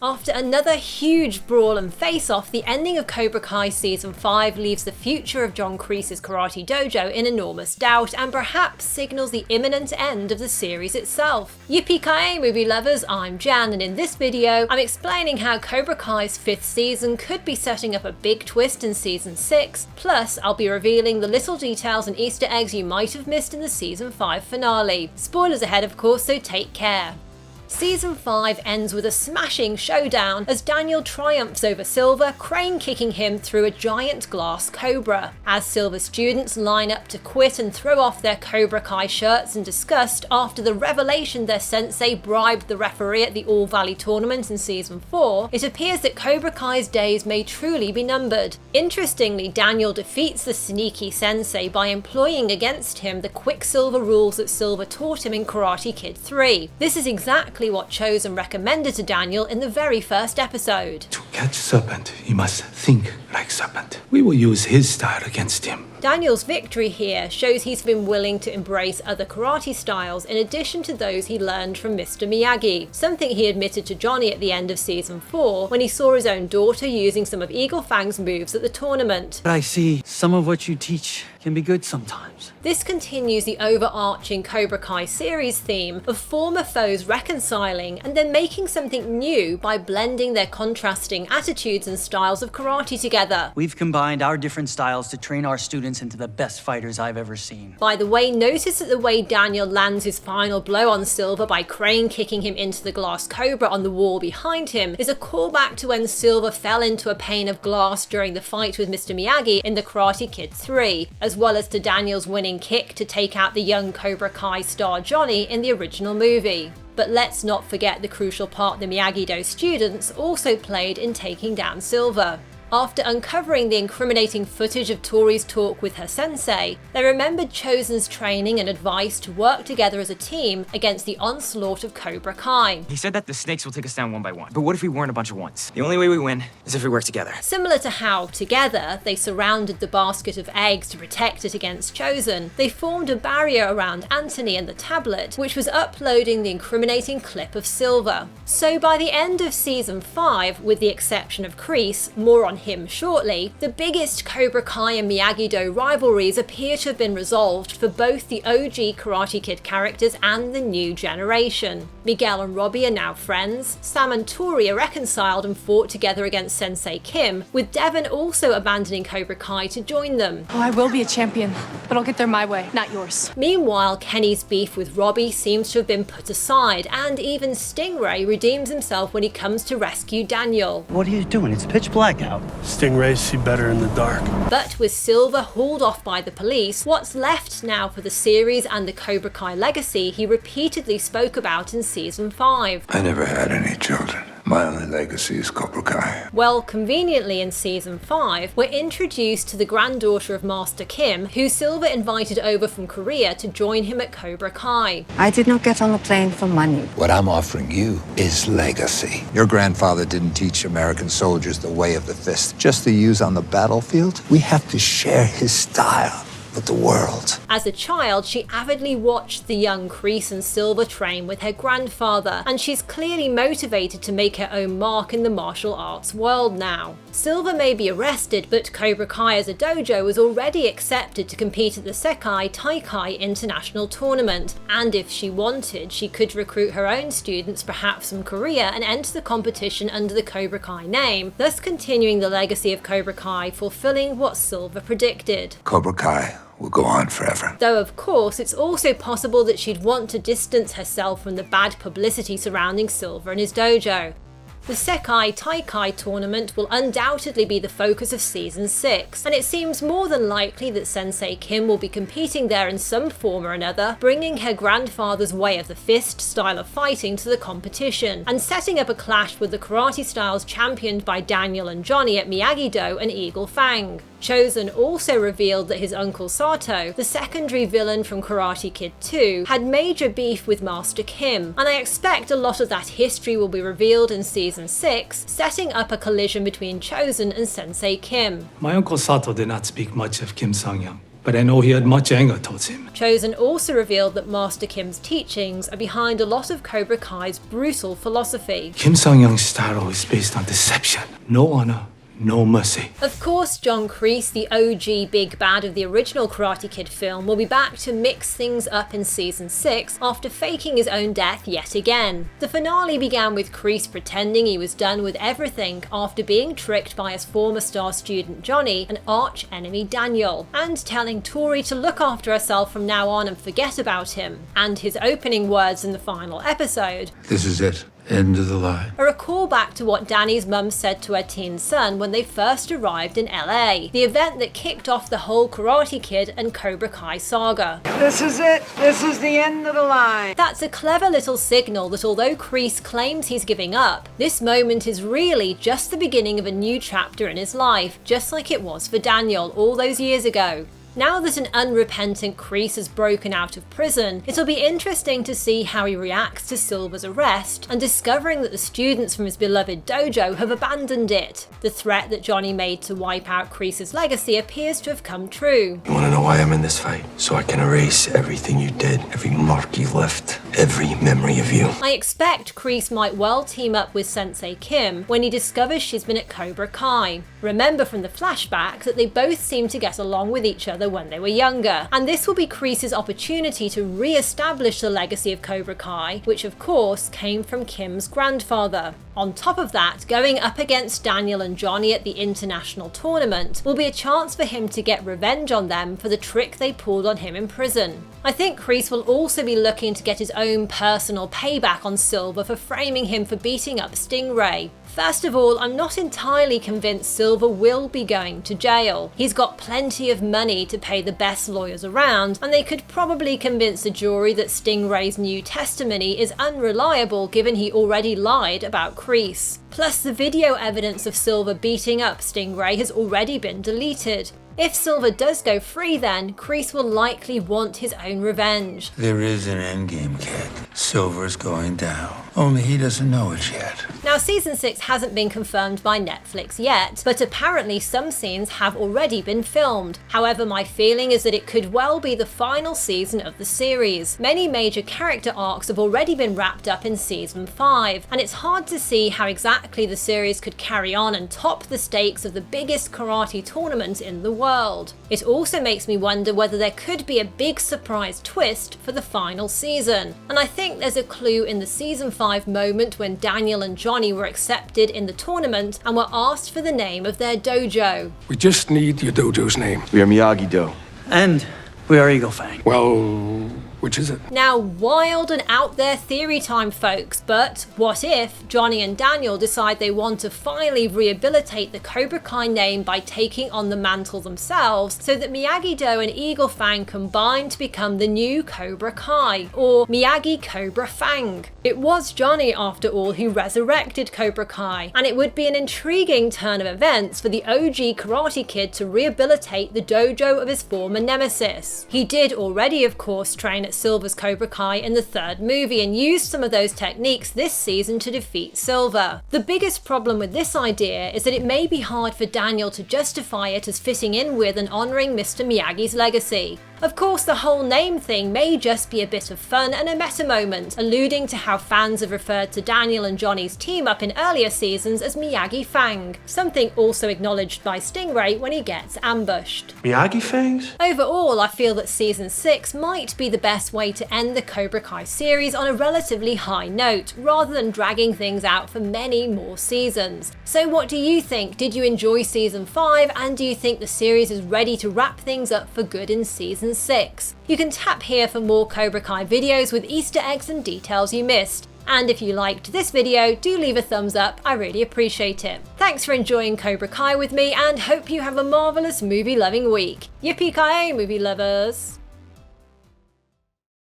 After another huge brawl and face-off, the ending of Cobra Kai Season 5 leaves the future of John Kreese's karate dojo in enormous doubt and perhaps signals the imminent end of the series itself. Yippee-ki-yay movie lovers, I'm Jan, and in this video I'm explaining how Cobra Kai's 5th season could be setting up a big twist in Season 6, plus I'll be revealing the little details and Easter eggs you might have missed in the Season 5 finale. Spoilers ahead of course, so take care. Season 5 ends with a smashing showdown as Daniel triumphs over Silver, crane kicking him through a giant glass cobra. As Silver students line up to quit and throw off their Cobra Kai shirts in disgust after the revelation their sensei bribed the referee at the All Valley tournament in Season 4, it appears that Cobra Kai's days may truly be numbered. Interestingly, Daniel defeats the sneaky sensei by employing against him the Quicksilver rules that Silver taught him in Karate Kid 3. This is exactly what Chosen recommended to Daniel in the very first episode. To catch serpent, you must think like serpent. We will use his style against him. Daniel's victory here shows he's been willing to embrace other karate styles in addition to those he learned from Mr. Miyagi, something he admitted to Johnny at the end of Season 4 when he saw his own daughter using some of Eagle Fang's moves at the tournament. I see some of what you teach can be good sometimes. This continues the overarching Cobra Kai series theme of former foes reconciling and then making something new by blending their contrasting attitudes and styles of karate together. We've combined our different styles to train our students into the best fighters I've ever seen. By the way, notice that the way Daniel lands his final blow on Silver by crane kicking him into the glass cobra on the wall behind him is a callback to when Silver fell into a pane of glass during the fight with Mr. Miyagi in the Karate Kid 3, as well as to Daniel's winning kick to take out the young Cobra Kai star Johnny in the original movie. But let's not forget the crucial part the Miyagi-Do students also played in taking down Silver. After uncovering the incriminating footage of Tori's talk with her sensei, they remembered Chosen's training and advice to work together as a team against the onslaught of Cobra Kai. He said that the snakes will take us down one by one. But what if we weren't a bunch of ones? The only way we win is if we work together. Similar to how, together, they surrounded the basket of eggs to protect it against Chosen, they formed a barrier around Anthony and the tablet, which was uploading the incriminating clip of Silver. So by the end of Season 5, with the exception of Kreese, more on him shortly, the biggest Cobra Kai and Miyagi-Do rivalries appear to have been resolved for both the OG Karate Kid characters and the new generation. Miguel and Robbie are now friends, Sam and Tori are reconciled and fought together against Sensei Kim, with Devon also abandoning Cobra Kai to join them. Oh, I will be a champion, but I'll get there my way, not yours. Meanwhile, Kenny's beef with Robbie seems to have been put aside, and even Stingray redeems himself when he comes to rescue Daniel. What are you doing? It's pitch black out. Stingrays see better in the dark. But with Silver hauled off by the police, what's left now for the series and the Cobra Kai legacy he repeatedly spoke about in Season 5? I never had any children. My only legacy is Cobra Kai. Well, conveniently in Season 5, we're introduced to the granddaughter of Master Kim, who Silver invited over from Korea to join him at Cobra Kai. I did not get on a plane for money. What I'm offering you is legacy. Your grandfather didn't teach American soldiers the way of the fist just to use on the battlefield. We have to share his style with the world. As a child, she avidly watched the young Kreese and Silver train with her grandfather, and she's clearly motivated to make her own mark in the martial arts world now. Silver may be arrested, but Cobra Kai as a dojo was already accepted to compete at the Sekai Taikai International Tournament, and if she wanted, she could recruit her own students perhaps from Korea and enter the competition under the Cobra Kai name, thus continuing the legacy of Cobra Kai, fulfilling what Silver predicted. Cobra Kai will go on forever. Though of course it's also possible that she'd want to distance herself from the bad publicity surrounding Silver and his dojo. The Sekai Taikai tournament will undoubtedly be the focus of Season 6, and it seems more than likely that Sensei Kim will be competing there in some form or another, bringing her grandfather's way of the fist style of fighting to the competition, and setting up a clash with the karate styles championed by Daniel and Johnny at Miyagi-Do and Eagle Fang. Chosen also revealed that his uncle Sato, the secondary villain from Karate Kid 2, had major beef with Master Kim, and I expect a lot of that history will be revealed in Season 6, setting up a collision between Chosen and Sensei Kim. My uncle Sato did not speak much of Kim Sang-young, but I know he had much anger towards him. Chosen also revealed that Master Kim's teachings are behind a lot of Cobra Kai's brutal philosophy. Kim Sung-young's style is based on deception. No honor, no mercy. Of course, John Kreese, the OG big bad of the original Karate Kid film, will be back to mix things up in season 6 after faking his own death yet again. The finale began with Kreese pretending he was done with everything after being tricked by his former star student Johnny and arch enemy Daniel, and telling Tori to look after herself from now on and forget about him. And his opening words in the final episode, This is it. End of the line. are a callback to what Danny's mum said to her teen son when they first arrived in LA, the event that kicked off the whole Karate Kid and Cobra Kai saga. This is it. This is the end of the line. That's a clever little signal that although Kreese claims he's giving up, this moment is really just the beginning of a new chapter in his life, just like it was for Daniel all those years ago. Now that an unrepentant Kreese has broken out of prison, it'll be interesting to see how he reacts to Silver's arrest and discovering that the students from his beloved dojo have abandoned it. The threat that Johnny made to wipe out Kreese's legacy appears to have come true. You want to know why I'm in this fight? So I can erase everything you did, every mark you left, every memory of you. I expect Kreese might well team up with Sensei Kim when he discovers she's been at Cobra Kai. Remember from the flashback that they both seem to get along with each other when they were younger, and this will be Kreese's opportunity to re-establish the legacy of Cobra Kai, which of course came from Kim's grandfather. On top of that, going up against Daniel and Johnny at the international tournament will be a chance for him to get revenge on them for the trick they pulled on him in prison. I think Kreese will also be looking to get his own personal payback on Silver for framing him for beating up Stingray. First of all, I'm not entirely convinced Silver will be going to jail. He's got plenty of money to pay the best lawyers around, and they could probably convince the jury that Stingray's new testimony is unreliable given he already lied about Kreese. Plus, the video evidence of Silver beating up Stingray has already been deleted. If Silver does go free then, Kreese will likely want his own revenge. There is an endgame, kid. Silver's going down. Only he doesn't know it yet. Now, season 6 hasn't been confirmed by Netflix yet, but apparently some scenes have already been filmed. However, my feeling is that it could well be the final season of the series. Many major character arcs have already been wrapped up in season 5, and it's hard to see how exactly the series could carry on and top the stakes of the biggest karate tournament in the world. It also makes me wonder whether there could be a big surprise twist for the final season, and I think there's a clue in the season 5 moment when Daniel and Johnny were accepted in the tournament and were asked for the name of their dojo. We just need your dojo's name. We are Miyagi-Do. And we are Eagle Fang. Well, which is it? Now, wild and out there theory time, folks, but what if Johnny and Daniel decide they want to finally rehabilitate the Cobra Kai name by taking on the mantle themselves so that Miyagi-Do and Eagle Fang combine to become the new Cobra Kai, or Miyagi Cobra Fang? It was Johnny, after all, who resurrected Cobra Kai, and it would be an intriguing turn of events for the OG Karate Kid to rehabilitate the dojo of his former nemesis. He did already, of course, train at Silver's Cobra Kai in the 3rd movie and used some of those techniques this season to defeat Silver. The biggest problem with this idea is that it may be hard for Daniel to justify it as fitting in with and honouring Mr. Miyagi's legacy. Of course, the whole name thing may just be a bit of fun and a meta moment, alluding to how fans have referred to Daniel and Johnny's team up in earlier seasons as Miyagi Fang, something also acknowledged by Stingray when he gets ambushed. Miyagi Fangs? Overall, I feel that season 6 might be the best way to end the Cobra Kai series on a relatively high note, rather than dragging things out for many more seasons. So what do you think? Did you enjoy season 5, and do you think the series is ready to wrap things up for good in season 6? You can tap here for more Cobra Kai videos with Easter eggs and details you missed. And if you liked this video, do leave a thumbs up, I really appreciate it. Thanks for enjoying Cobra Kai with me, and hope you have a marvellous movie loving week. Yippee-ki-yay, movie lovers!